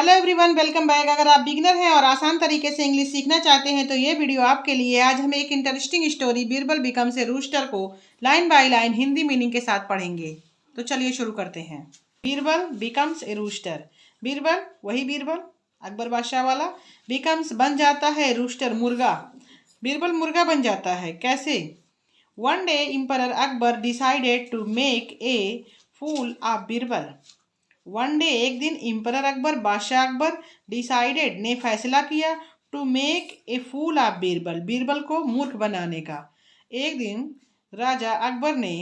Hello everyone, welcome back. अगर आप beginner हैं और आसान तरीके से इंग्लिश सीखना चाहते हैं तो ये वीडियो आपके लिए। आज हम एक interesting story Birbal becomes a rooster को line by line Hindi meaning के साथ पढ़ेंगे। तो चलिए शुरू करते हैं। Birbal becomes a rooster. Birbal, वही बीरबल अकबर बादशाह वाला। बिकम्स बन जाता है, रूस्टर मुर्गा। बीरबल मुर्गा बन जाता है। कैसे? One day emperor Akbar decided to make a fool of Birbal. One day, एक दिन, एम्परर अकबर बादशाह अकबर डिसाइडेड ने फैसला किया to make a fool of Birbal, Birbal को मूर्ख बनाने का। एक दिन राजा अकबर ने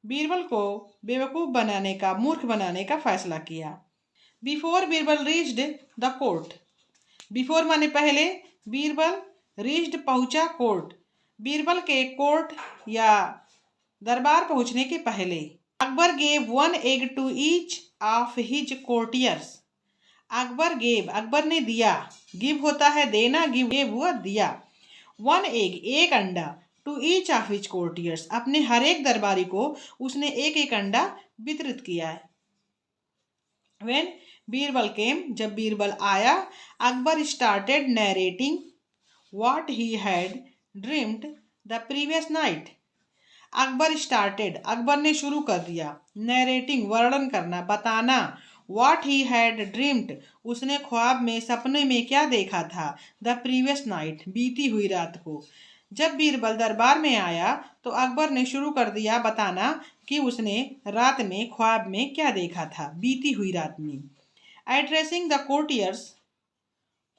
बीरबल को बेवकूफ़ बनाने का, मूर्ख बनाने का फैसला किया। Before Birbal reached the court. Before माने पहले, बीरबल रीच्ड पहुंचा, कोर्ट बीरबल के कोर्ट या दरबार पहुंचने के पहले। Akbar gave one egg to each of his courtiers. Akbar gave, Akbar ने दिया। गिव होता है देना, गिव हुआ दिया। वन एग, एक अंडा, to each of his courtiers, अपने हर एक दरबारी को उसने एक एक अंडा वितरित किया है। व्हेन बीरबल केम, जब बीरबल आया, Akbar started narrating what he had dreamed the previous night. Akbar started, Akbar ने शुरू कर दिया। नरेटिंग, वर्णन करना, बताना। व्हाट ही हैड ड्रीम्ड, उसने ख्वाब में, सपने में क्या देखा था। द प्रीवियस नाइट, बीती हुई रात को। जब बीरबल दरबार में आया तो अकबर ने शुरू कर दिया बताना कि उसने रात में ख्वाब में क्या देखा था, बीती हुई रात में। एड्रेसिंग द कोर्टियर्स,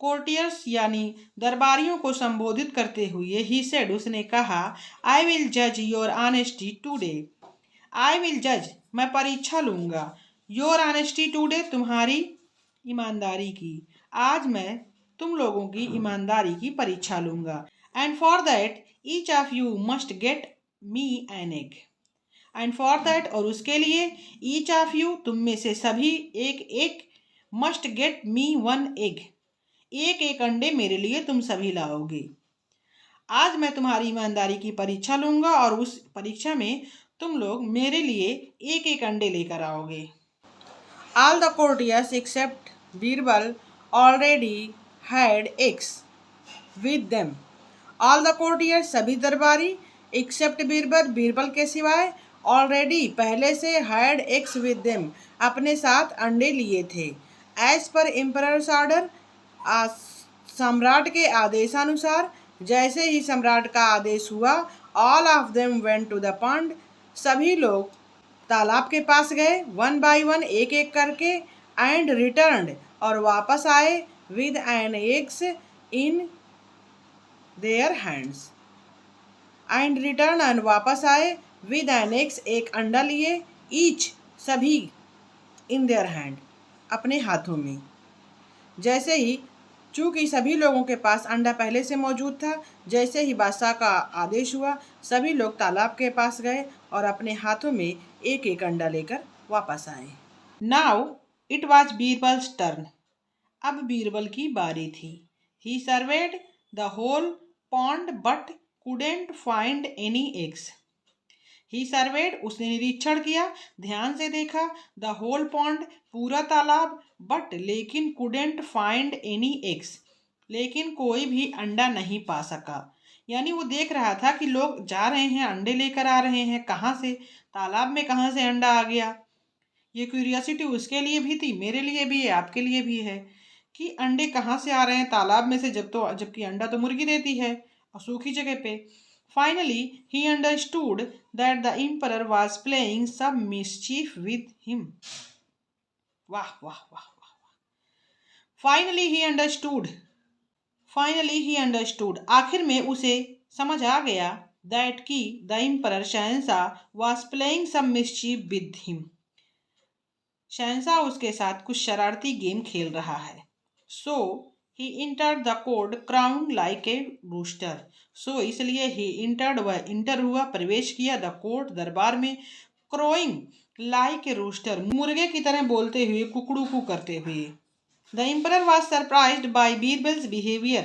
कोर्टियर्स यानी दरबारियों को संबोधित करते हुए, ही सेड, उसने कहा, आई विल जज your honesty today. I will जज, मैं परीक्षा लूंगा। योर ऑनेस्टी टूडे, तुम्हारी ईमानदारी की। आज मैं तुम लोगों की ईमानदारी की परीक्षा लूंगा। And for that each of you must get me an egg. And for that, और उसके लिए, ईच ऑफ यू, तुम में से सभी, एक एक, must get me one egg, एक एक अंडे मेरे लिए तुम सभी लाओगे। आज मैं तुम्हारी ईमानदारी की परीक्षा लूंगा और उस परीक्षा में तुम लोग मेरे लिए एक एक अंडे लेकर आओगे। All the courtiers except Birbal already had eggs with them. All the courtiers, सभी दरबारी, एक्सेप्ट बीरबल, बीरबल के सिवाय, ऑलरेडी, पहले से, हैड एग्स विद देम, अपने साथ अंडे लिए थे। एज पर एम्परर्स ऑर्डर, सम्राट के आदेशानुसार, जैसे ही सम्राट का आदेश हुआ, all of them went to the pond, सभी लोग तालाब के पास गए, वन बाय वन, एक एक करके, एंड रिटर्न्ड, और वापस आए, with an eggs in their hands. And return, and वापस आए, विद एन एग्स, एक अंडा लिए, ईच, सभी, इन देयर हैंड, अपने हाथों में। जैसे ही, चूंकि सभी लोगों के पास अंडा पहले से मौजूद था, जैसे ही बादशाह का आदेश हुआ, सभी लोग तालाब के पास गए और अपने हाथों में एक एक अंडा लेकर वापस आए। Now it was Birbal's turn, अब बीरबल की बारी थी। He surveyed the whole pond but couldn't find any eggs. He surveyed, उसने निरीक्षण किया, ध्यान से देखा, द होल पॉन्ड, पूरा तालाब, बट, लेकिन, कुडेंट फाइंड एनी एग्स, लेकिन कोई भी अंडा नहीं पा सका। यानी वो देख रहा था कि लोग जा रहे हैं, अंडे लेकर आ रहे हैं, कहाँ से, तालाब में कहाँ से अंडा आ गया। ये क्यूरियोसिटी उसके लिए भी थी, मेरे लिए भी है, आपके लिए भी है, कि अंडे कहाँ से आ रहे हैं, तालाब में से, जबकि अंडा तो मुर्गी देती है और सूखी जगह पे। Finally, he understood that the emperor was playing some mischief with him. वाह वाह वाह वाह। Finally he understood. Finally he understood. आखिर में उसे समझ आ गया that कि the emperor, Shahenshah, was playing some mischief with him. शहंशाह उसके साथ कुछ शरारती गेम खेल रहा है। So he entered the court crowned like a rooster. So, इसलिए he entered, वह इंटर हुआ, प्रवेश किया, the court, दरबार में, crowing like a rooster, मुर्गे की तरह बोलते हुए, कुकड़ू करते हुए। The emperor was surprised by Birbal's behavior.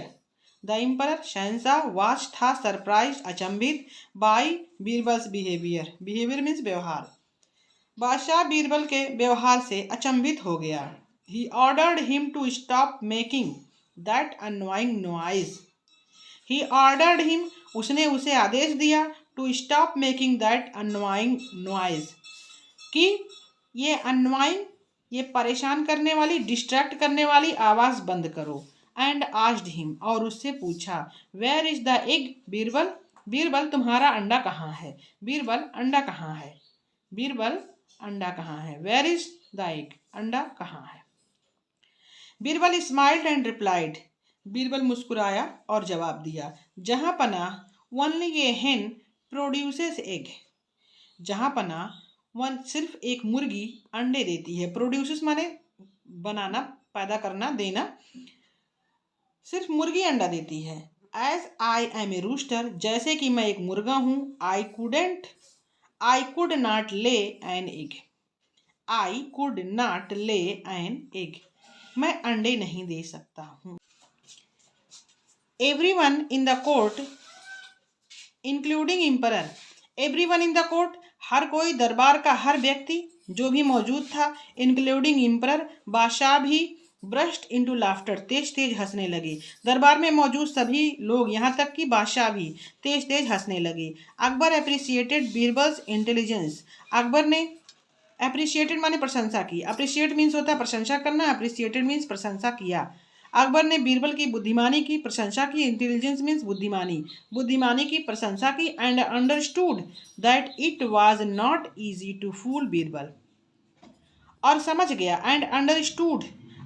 The emperor, Shahenshah, was, था, surprised, अचंभित, by Birbal's behavior. Behavior means व्यवहार। बादशाह बीरबल के व्यवहार से अचंभित हो गया। He ordered him to stop making that annoying noise. He ordered him, उसने उसे आदेश दिया, to stop making that annoying noise, कि ये annoying, ये परेशान करने वाली, डिस्ट्रैक्ट करने वाली आवाज़ बंद करो. एंड आस्क्ड हिम, और उससे पूछा, where is the egg Birbal, Birbal तुम्हारा अंडा कहाँ है, बीरबल अंडा कहाँ है, बीरबल अंडा कहाँ है, वेयर इज द एग, अंडा कहाँ है. Birbal smiled and replied, Birbal मुस्कुराया और जवाब दिया, जहाँ पना ओनली ए हेन प्रोड्यूसेस एग, जहाँ पना वन सिर्फ एक मुर्गी अंडे देती है, प्रोड्यूसेस माने बनाना, पैदा करना, देना, सिर्फ मुर्गी अंडा देती है. As I am a rooster, जैसे कि मैं एक मुर्गा हूँ, I could not lay an egg, I could not lay an egg, मैं अंडे नहीं दे सकता हूँ. Everyone in the court including emperor, everyone in the court, हर कोई, दरबार का हर व्यक्ति जो भी मौजूद था, इंक्लूडिंग एम्परर, बादशाह भी, ब्रस्ट इनटू लाफ्टर, तेज तेज हंसने लगे. दरबार में मौजूद सभी लोग, यहाँ तक कि बादशाह भी तेज तेज हंसने लगे. अकबर एप्रिसिएटेड बीरबल्स इंटेलिजेंस, अकबर ने एप्रिसिएटेड माने प्रशंसा की, अप्रिशिएट मीन्स होता है प्रशंसा करना, एप्रिसिएटेड मीन्स प्रशंसा किया. अकबर ने बीरबल की बुद्धिमानी की प्रशंसा की, इंटेलिजेंस मीन्स बुद्धिमानी, बुद्धिमानी की प्रशंसा की. And understood that it was not easy to fool Birbal, और समझ गया. एंड अंडरस्टूड,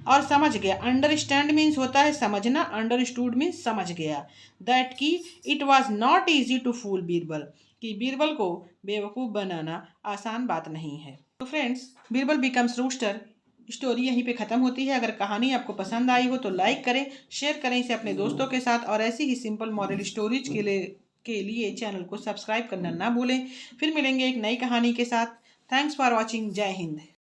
और समझ गया. अंडरस्टैंड मीन्स होता है समझना, अंडरस्टूड मीन्स समझ गया. दैट कि it was not easy to fool Birbal, कि बीरबल को बेवकूफ़ बनाना आसान बात नहीं है. तो friends, Birbal becomes rooster story यहीं पे ख़त्म होती है. अगर कहानी आपको पसंद आई हो तो लाइक करें, शेयर करें इसे अपने दोस्तों के साथ, और ऐसी ही सिंपल मॉरल स्टोरीज के लिए चैनल को सब्सक्राइब करना ना भूलें. फिर मिलेंगे एक नई कहानी के साथ. Thanks for watching. जय हिंद.